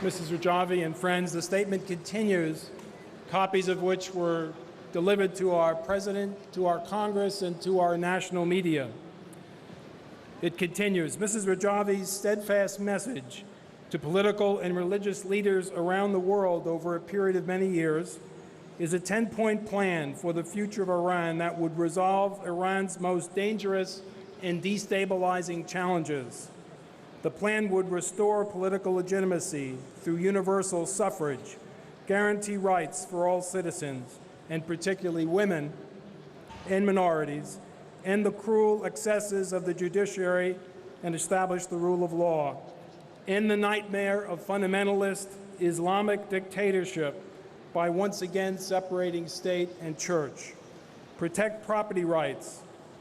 Mrs. Rejouy and friends, the statement continues, copies of which were delivered to our President, to our Congress, and to our national media. It continues, Mrs. Rejoui's steadfast message to political and religious leaders around the world over a period of many years is a 10-point plan for the future of Iran that would resolve Iran's most dangerous and destabilizing challenges. The plan would restore political legitimacy through universal suffrage, guarantee rights for all citizens, and particularly women and minorities, end the cruel excesses of the judiciary and establish the rule of law, end the nightmare of fundamentalist Islamic dictatorship by once again separating state and church, protect property rights,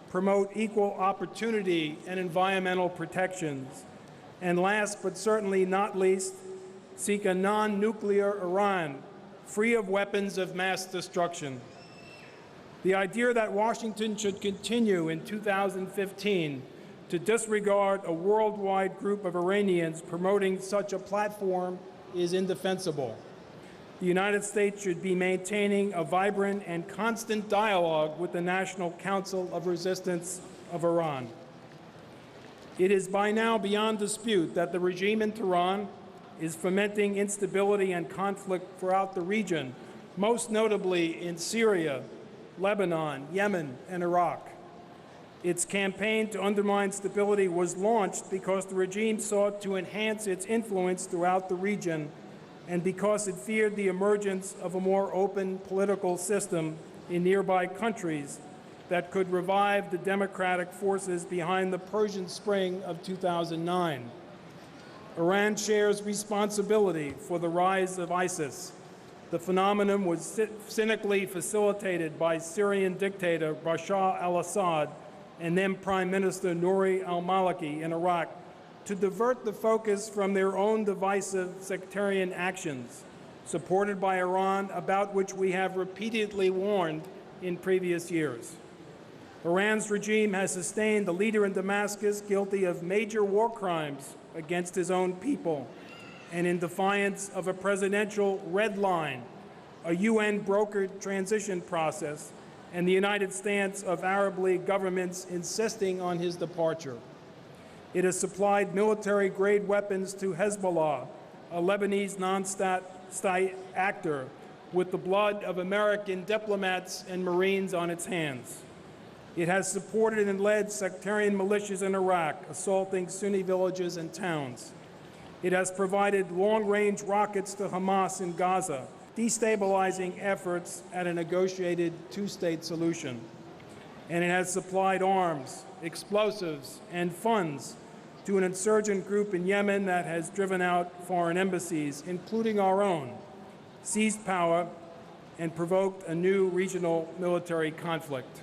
promote equal opportunity and environmental protections, and last but certainly not least, seek a non-nuclear Iran free of weapons of mass destruction. The idea that Washington should continue in 2015 to disregard a worldwide group of Iranians promoting such a platform is indefensible. The United States should be maintaining a vibrant and constant dialogue with the National Council of Resistance of Iran. It is by now beyond dispute that the regime in Tehran is fomenting instability and conflict throughout the region, most notably in Syria, Lebanon, Yemen, and Iraq. Its campaign to undermine stability was launched because the regime sought to enhance its influence throughout the region and because it feared the emergence of a more open political system in nearby countries that could revive the democratic forces behind the Persian Spring of 2009. Iran shares responsibility for the rise of ISIS. The phenomenon was cynically facilitated by Syrian dictator Bashar al-Assad and then Prime Minister Nouri al-Maliki in Iraq to divert the focus from their own divisive sectarian actions, supported by Iran, about which we have repeatedly warned in previous years. Iran's regime has sustained a leader in Damascus guilty of major war crimes against his own people, and in defiance of a presidential red line, a UN-brokered transition process, and the united stance of Arab League governments insisting on his departure. It has supplied military-grade weapons to Hezbollah, a Lebanese non-state actor, with the blood of American diplomats and Marines on its hands. It has supported and led sectarian militias in Iraq, assaulting Sunni villages and towns. It has provided long-range rockets to Hamas in Gaza, destabilizing efforts at a negotiated two-state solution. And it has supplied arms, explosives, and funds to an insurgent group in Yemen that has driven out foreign embassies, including our own, seized power, and provoked a new regional military conflict.